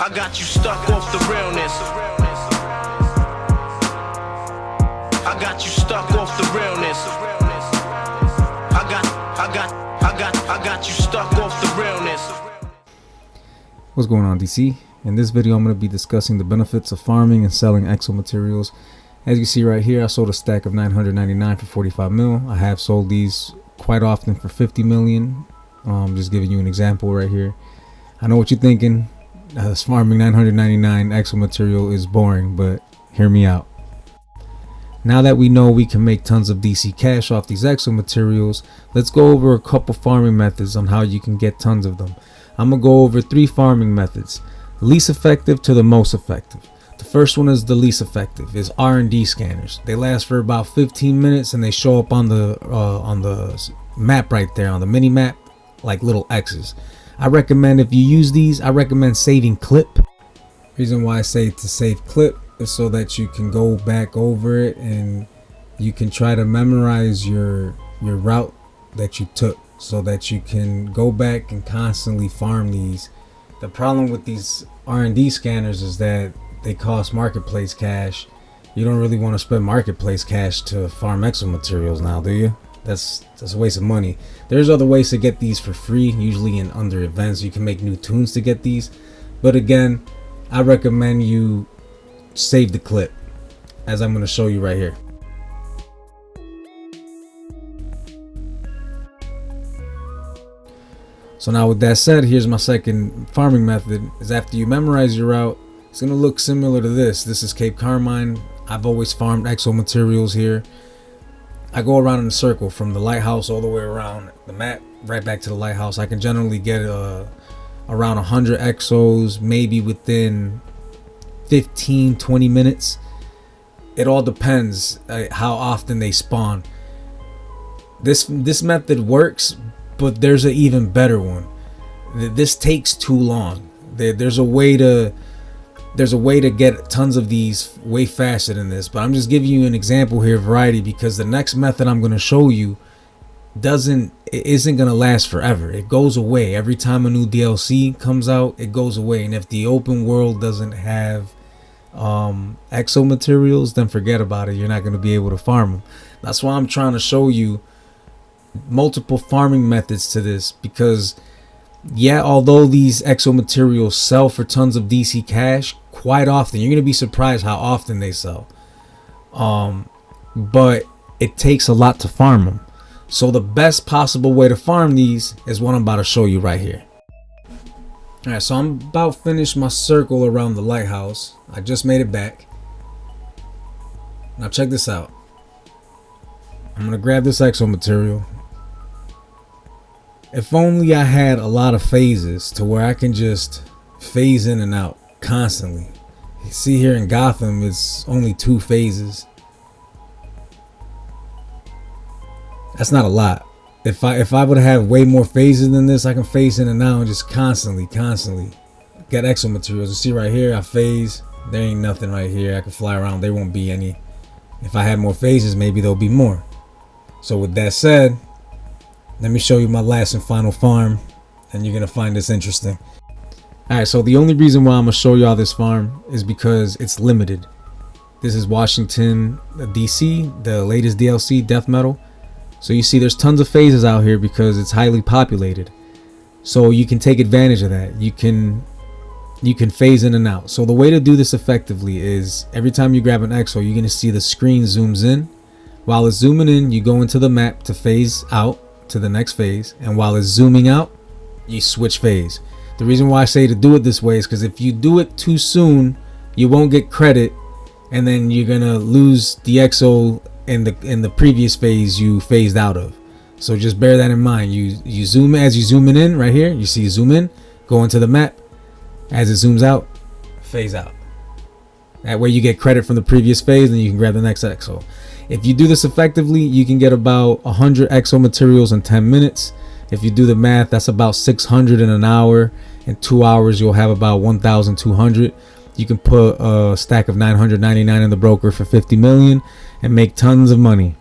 I got you stuck off the realness. I got you stuck off the realness. I got you stuck off the realness. What's going on, DC? In this video I'm going to be discussing the benefits of farming and selling Exo-Materials. As you see right here, I sold a stack of 999 for 45 mil. I have sold these quite often for 50 million. Just giving you an example right here. I know what you're thinking. Farming 999 Exo-Material is boring, but hear me out. Now that we know we can make tons of DC cash off these Exo-Materials, let's go over a couple farming methods on how you can get tons of them. I'm going to go over 3 farming methods, least effective to the most effective. The first one is the least effective, is R&D scanners. They last for about 15 minutes and they show up on the map right there, on the mini map, like little X's. I recommend, if you use these, I recommend saving clip. Reason why I say to save clip is so that you can go back over it and you can try to memorize your route that you took, so that you can go back and constantly farm these. The problem with these R&D scanners is that they cost marketplace cash. You don't really want to spend marketplace cash to farm Exo-Materials now, do you? That's a waste of money. There's other ways to get these for free, usually in under events. You can make new tunes to get these, but again, I recommend you save the clip, as I'm going to show you right here. So now with that said, here's my second farming method. Is after you memorize your route, it's going to look similar to this. This is Cape Carmine. I've always farmed Exo-Materials here. I go around in a circle from the lighthouse all the way around the map right back to the lighthouse. I can generally get around 100 Exos, maybe within 15-20 minutes. It all depends how often they spawn. This method works, but there's an even better one. This takes too long. There's a way to get tons of these way faster than this, but I'm just giving you an example here, variety, because the next method I'm going to show you isn't going to last forever. It goes away every time a new DLC comes out. It goes away, and if the open world doesn't have Exo-Materials, then forget about it. You're not going to be able to farm them. That's why I'm trying to show you multiple farming methods to this, because yeah, although these Exo-Materials sell for tons of DC cash quite often, you're going to be surprised how often they sell, but it takes a lot to farm them. So the best possible way to farm these is what I'm about to show you right here. Alright, so I'm about finished my circle around the lighthouse. I just made it back. Now check this out. I'm going to grab this Exo-Material. If only I had a lot of phases to where I can just phase in and out constantly. You see here in Gotham, it's only 2 phases. That's not a lot. If I would have way more phases than this, I can phase in and out and just constantly get Exo-Materials. You see right here, I phase. There ain't nothing right here. I can fly around. There won't be any. If I had more phases, maybe there'll be more. So with that said, let me show you my last and final farm, and you're going to find this interesting. Alright, so the only reason why I'm going to show y'all this farm is because it's limited. This is Washington, DC, the latest DLC, Death Metal. So you see there's tons of phases out here because it's highly populated. So you can take advantage of that. You can phase in and out. So the way to do this effectively is every time you grab an Exo, you're going to see the screen zooms in. While it's zooming in, you go into the map to phase out to the next phase, and while it's zooming out, you switch phase. The reason why I say to do it this way is because if you do it too soon, you won't get credit, and then you're gonna lose the Exo in the previous phase you phased out of. So just bear that in mind. You zoom as you zooming in right here. You see zoom in, go into the map. As it zooms out, phase out. That way you get credit from the previous phase, and you can grab the next Exo. If you do this effectively, you can get about 100 Exo-Materials in 10 minutes. If you do the math, that's about 600 in an hour. In 2 hours, you'll have about 1,200. You can put a stack of 999 in the broker for 50 million and make tons of money.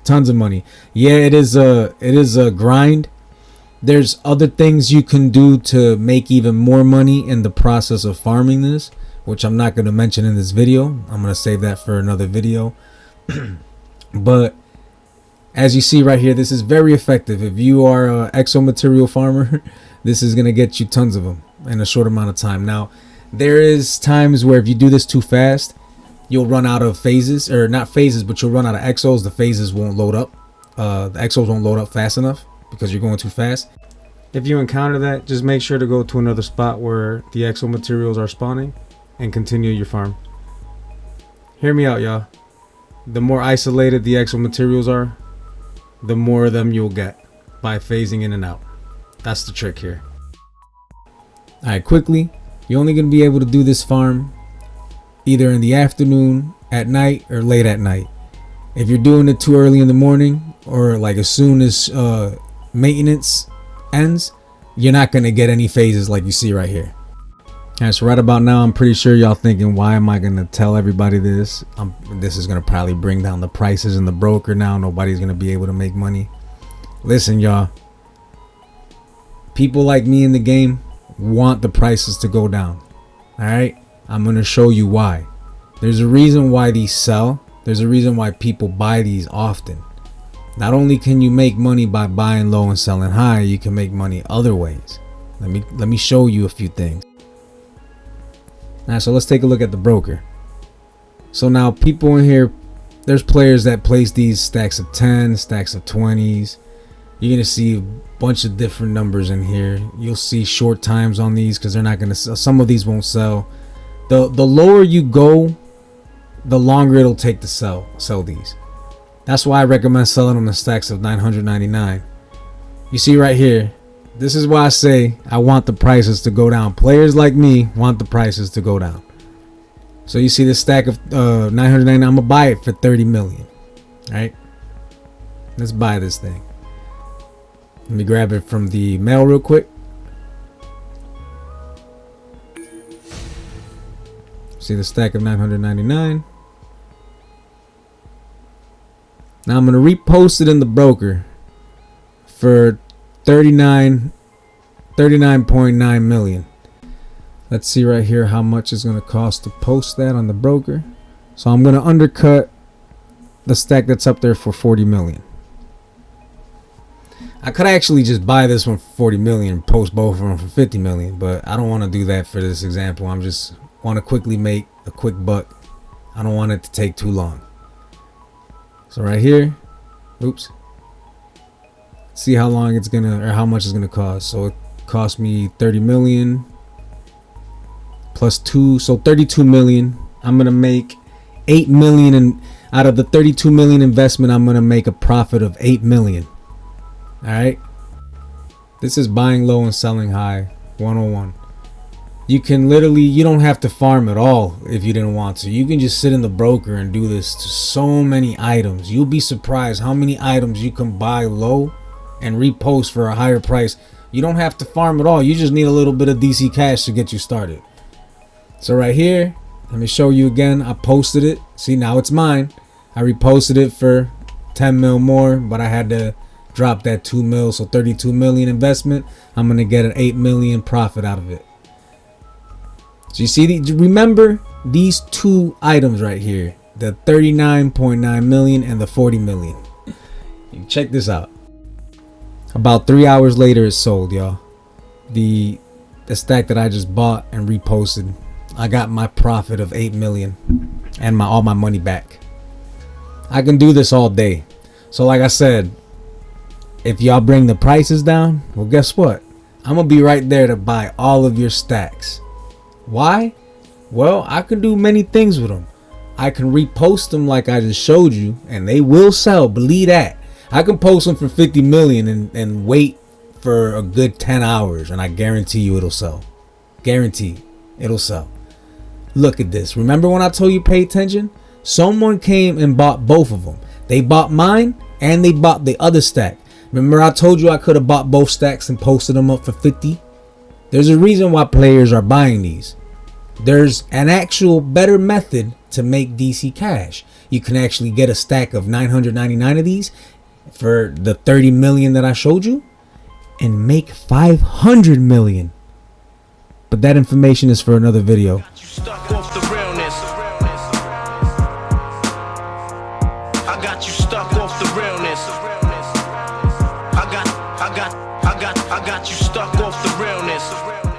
Tons of money. Yeah, it is a grind. There's other things you can do to make even more money in the process of farming this, which I'm not going to mention in this video. I'm going to save that for another video. But as you see right here, this is very effective. If you are an Exo-Material farmer, this is going to get you tons of them in a short amount of time. Now, there is times where if you do this too fast, you'll run out of phases, or not phases, but you'll run out of exos. The phases won't load up. The exos won't load up fast enough because you're going too fast. If you encounter that, just make sure to go to another spot where the Exo-Materials are spawning and continue your farm. Hear me out, y'all. The more isolated the Exo-Materials are, the more of them you'll get by phasing in and out. That's the trick here. Alright, quickly, you're only going to be able to do this farm either in the afternoon, at night, or late at night. If you're doing it too early in the morning, or like as soon as maintenance ends, you're not going to get any phases like you see right here. Alright, so right about now, I'm pretty sure y'all thinking, why am I going to tell everybody this? This is going to probably bring down the prices in the broker now. Nobody's going to be able to make money. Listen, y'all. People like me in the game want the prices to go down. Alright? I'm going to show you why. There's a reason why these sell. There's a reason why people buy these often. Not only can you make money by buying low and selling high, you can make money other ways. Let me show you a few things. Alright, so let's take a look at the broker. So now people in here, there's players that place these stacks of 10, stacks of 20s. You're gonna see a bunch of different numbers in here. You'll see short times on these because they're not gonna sell. Some of these won't sell. The lower you go, the longer it'll take to sell these. That's why I recommend selling them in stacks of 999. You see right here, this is why I say I want the prices to go down. Players like me want the prices to go down. So you see this stack of 999, I'm gonna buy it for 30 million. All right, let's buy this thing. Let me grab it from the mail real quick. See the stack of 999. Now I'm going to repost it in the broker for 39.9 million. Let's see right here how much it's going to cost to post that on the broker. So I'm going to undercut the stack that's up there for 40 million. I could actually just buy this one for 40 million and post both of them for 50 million, but I don't want to do that for this example. I'm just want to quickly make a quick buck. I don't want it to take too long. So right here, oops, see how long it's gonna, or how much it's gonna cost. So it cost me 30 million plus 2, so 32 million. I'm gonna make 8 million, and out of the 32 million investment, I'm gonna make a profit of 8 million. All right, this is buying low and selling high 101. You can literally, you don't have to farm at all if you didn't want to. You can just sit in the broker and do this to so many items. You'll be surprised how many items you can buy low and repost for a higher price. You don't have to farm at all. You just need a little bit of DC cash to get you started. So right here, let me show you again. I posted it. See, now it's mine. I reposted it for 10 mil more, but I had to drop that 2 mil. So 32 million investment. I'm going to get an 8 million profit out of it. So you see, remember these two items right here, the 39.9 million and the 40 million. You check this out. About 3 hours later, it sold, y'all. The stack that I just bought and reposted, I got my profit of 8 million and all my money back. I can do this all day. So like I said, if y'all bring the prices down, well, guess what? I'm gonna be right there to buy all of your stacks. Why? Well, I can do many things with them. I can repost them like I just showed you, and they will sell. Believe that. I can post them for 50 million and wait for a good 10 hours, and I guarantee you it'll sell. Guarantee it'll sell. Look at this. Remember when I told you pay attention? Someone came and bought both of them. They bought mine and they bought the other stack. Remember I told you I could have bought both stacks and posted them up for 50? There's a reason why players are buying these. There's an actual better method to make DC cash. You can actually get a stack of 999 of these for the 30 million that I showed you, and make 500 million. But that information is for another video. You stuck off the realness. I got you stuck off the realness. I got you stuck off the realness.